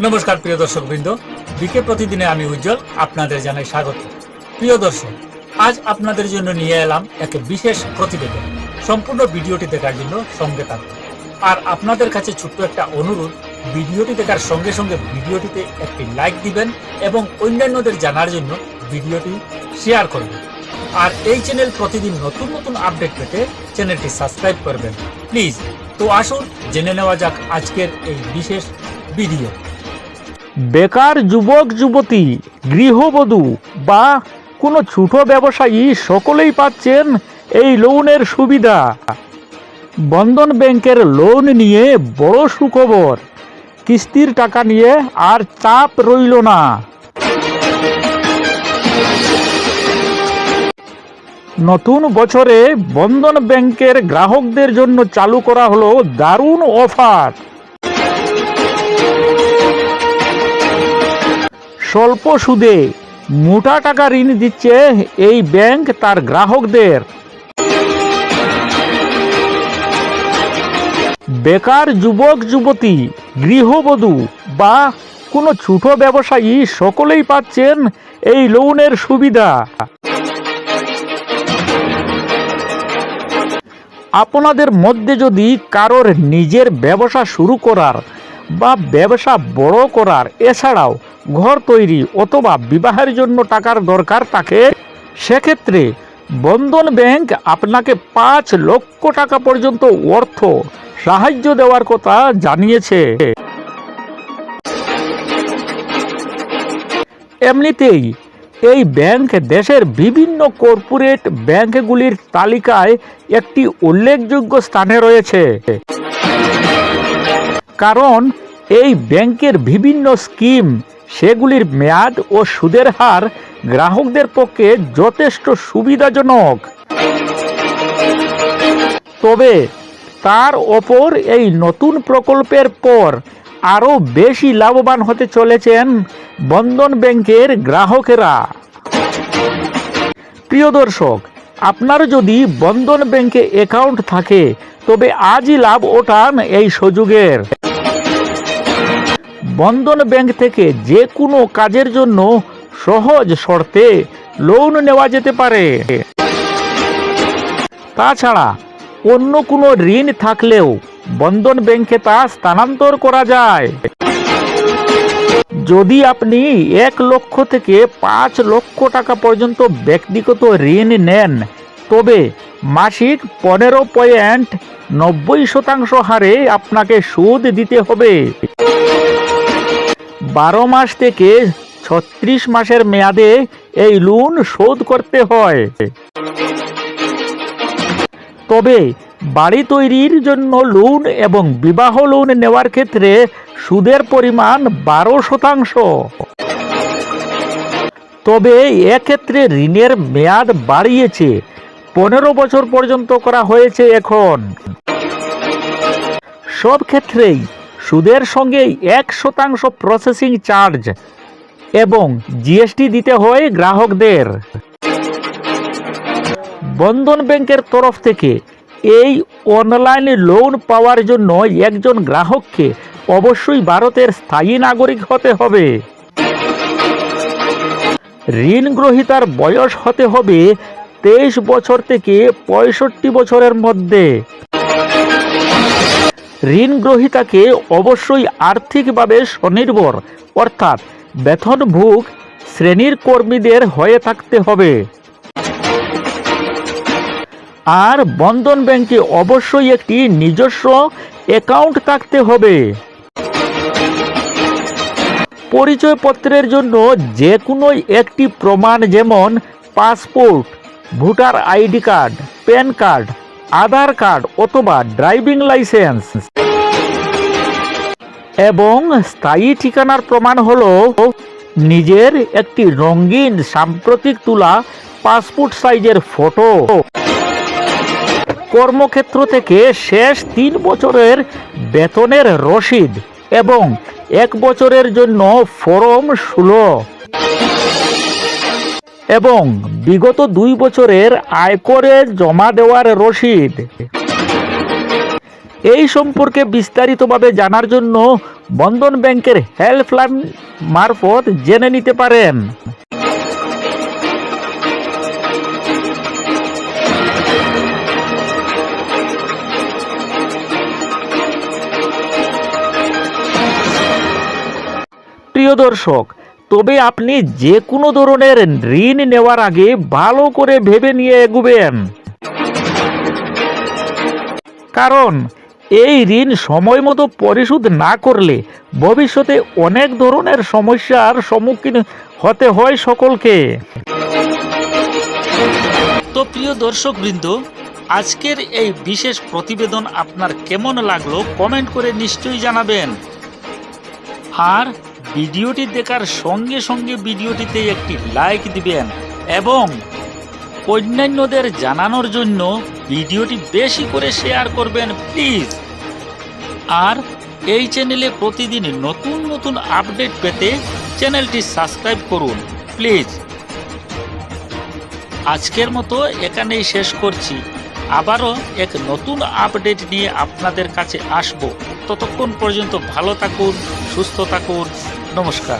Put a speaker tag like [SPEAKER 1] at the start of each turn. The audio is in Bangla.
[SPEAKER 1] নমস্কার প্রিয় দর্শক বৃন্দ, বিকে প্রতিদিনে আমি উজ্জ্বল আপনাদের জানাই স্বাগত। প্রিয় দর্শক, আজ আপনাদের জন্য নিয়ে এলাম এক বিশেষ প্রতিবেদন। সম্পূর্ণ ভিডিওটি দেখার জন্য সঙ্গে থাকুন। আর আপনাদের কাছে ছোট্ট একটা অনুরোধ, ভিডিওটি দেখার সঙ্গে সঙ্গে ভিডিওটিতে একটি লাইক দিবেন এবং অন্যান্যদের জানার জন্য ভিডিওটি শেয়ার করবেন। আর এই চ্যানেল প্রতিদিন নতুন নতুন আপডেট পেতে চ্যানেলটি সাবস্ক্রাইব করবেন প্লিজ। তো আসুন জেনে নেওয়া যাক আজকের এই বিশেষ ভিডিও।
[SPEAKER 2] বেকার যুবক যুবতী, গৃহবধূ বা কোনো ছোট ব্যবসায়ী সকলেই পাচ্ছেন এই লোনের সুবিধা। বন্ধন ব্যাংকের লোন নিয়ে বড় সুখবর। কিস্তির টাকা নিয়ে আর চাপ রইল না। নতুন বছরে বন্ধন ব্যাংকের গ্রাহকদের জন্য চালু করা হলো দারুণ অফার। স্বল্প সুদে মোটা টাকা ঋণ দিচ্ছে এই ব্যাংক তার গ্রাহকদের। বেকার যুবক যুবতী, গৃহবধূ বা কোনো ছোট ব্যবসায়ী সকলেই পাচ্ছেন এই লোনের সুবিধা। আপনাদের মধ্যে যদি কারোর নিজের ব্যবসা শুরু করার বা ব্যবসা বড় করার, এছাড়াও ঘর তৈরি অথবা বিবাহের জন্য টাকার দরকার থাকে, সেক্ষেত্রে বন্ধন ব্যাংক আপনাকে 5 লক্ষ টাকা পর্যন্ত অর্থ সাহায্য দেওয়ার কথা জানিয়েছে। এমনিতেই এই ব্যাংক দেশের বিভিন্ন কর্পোরেট ব্যাংকগুলির তালিকায় একটি উল্লেখযোগ্য স্থানে রয়েছে, কারণ এই ব্যাংকের বিভিন্ন স্কিম, সেগুলির মেয়াদ ও সুদের হার গ্রাহকদের পক্ষে যথেষ্ট সুবিধাজনক। তবে তার ওপর এই নতুন প্রকল্পের পর আরও বেশি লাভবান হতে চলেছেন বন্ধন ব্যাংকের গ্রাহকেরা। প্রিয় দর্শক, আপনার যদি বন্ধন ব্যাংকে অ্যাকাউন্ট থাকে তবে আজই লাভ ওঠান এই সুযোগের। বন্ধন ব্যাংক থেকে যে কোনো কাজের জন্য সহজ শর্তে লোন নেওয়া যেতে পারে। তাছাড়া অন্য কোনো ঋণ থাকলেও বন্ধন ব্যাংকে তা স্থানান্তর করা যায়। যদি আপনি 1 লক্ষ থেকে 5 লক্ষ টাকা পর্যন্ত ব্যক্তিগত ঋণ নেন, তবে মাসিক 15.90% হারে আপনাকে সুদ দিতে হবে। 12 মাস থেকে 36 মাসের মেয়াদে এই লোন শোধ করতে হয়। তবে বাড়ি তৈরির জন্য লোন এবং বিবাহ লোন নেওয়ার ক্ষেত্রে সুদের পরিমাণ 12%। তবে এক্ষেত্রে ঋণের মেয়াদ বাড়িয়েছে, 15 বছর পর্যন্ত করা হয়েছে এখন। সব ক্ষেত্রেই সুদের সঙ্গে 1% প্রসেসিং চার্জ এবং জিএসটি দিতে হয় গ্রাহকদের। বন্ধন ব্যাংকের তরফ থেকে এই অনলাইন লোন পাওয়ার জন্য একজন গ্রাহককে অবশ্যই ভারতের স্থায়ী নাগরিক হতে হবে। ঋণ গ্রহীতার বয়স হতে হবে 23 বছর থেকে 65 বছরের মধ্যে। ঋণ গ্রহীতাকে অবশ্যই আর্থিকভাবে স্বনির্ভর অর্থাৎ বেতনভোগ শ্রেণীর কর্মীদের হয়ে থাকতে হবে। আর বন্ধন ব্যাংকে অবশ্যই একটি নিজস্ব অ্যাকাউন্ট থাকতে হবে। পরিচয়পত্রের জন্য যে কোনো একটি প্রমাণ, যেমন passport, voter ID card, PAN card, Aadhaar card অথবা ড্রাইভিং লাইসেন্স এবং স্থায়ী ঠিকানার প্রমাণ হলো নিজের একটি রঙিন সাম্প্রতিক তোলা পাসপোর্ট সাইজের ফটো। কর্মক্ষেত্র থেকে শেষ 3 বছরের বেতনের রসিদ এবং 1 বছরের জন্য ফর্ম 16 এবং বিগত 2 বছরের আয়করে জমা দেওয়ার রসিদ। এই সম্পর্কে বিস্তারিতভাবে জানার জন্য বন্ধন ব্যাংকের হেল্পলাইন মারফত জেনে নিতে পারেন। প্রিয় দর্শক, তবে আপনি যে কোনো ধরনের ঋণ নেওয়ার আগে ভালো করে ভেবে নিয়ে এগোবেন, কারণ এই ঋণ সময় মতো পরিশোধ না করলে ভবিষ্যতে অনেক ধরনের সমস্যার সম্মুখীন হতে হয় সকলকে।
[SPEAKER 1] তো প্রিয় দর্শকবৃন্দ, আজকের এই বিশেষ প্রতিবেদন আপনার কেমন লাগলো কমেন্ট করে নিশ্চয়ই জানাবেন। আর ভিডিওটি দেখার সঙ্গে সঙ্গে ভিডিওটিতে একটি লাইক দিবেন এবং অন্যান্যদের জানানোর জন্য ভিডিওটি বেশি করে শেয়ার করবেন প্লিজ। আর এই চ্যানেলে প্রতিদিন নতুন নতুন আপডেট পেতে চ্যানেলটি সাবস্ক্রাইব করুন প্লিজ। আজকের মতো এখানেই শেষ করছি। আবারও এক নতুন আপডেট নিয়ে আপনাদের কাছে আসব। ততক্ষণ পর্যন্ত ভালো থাকুন, সুস্থ থাকুন। নমস্কার।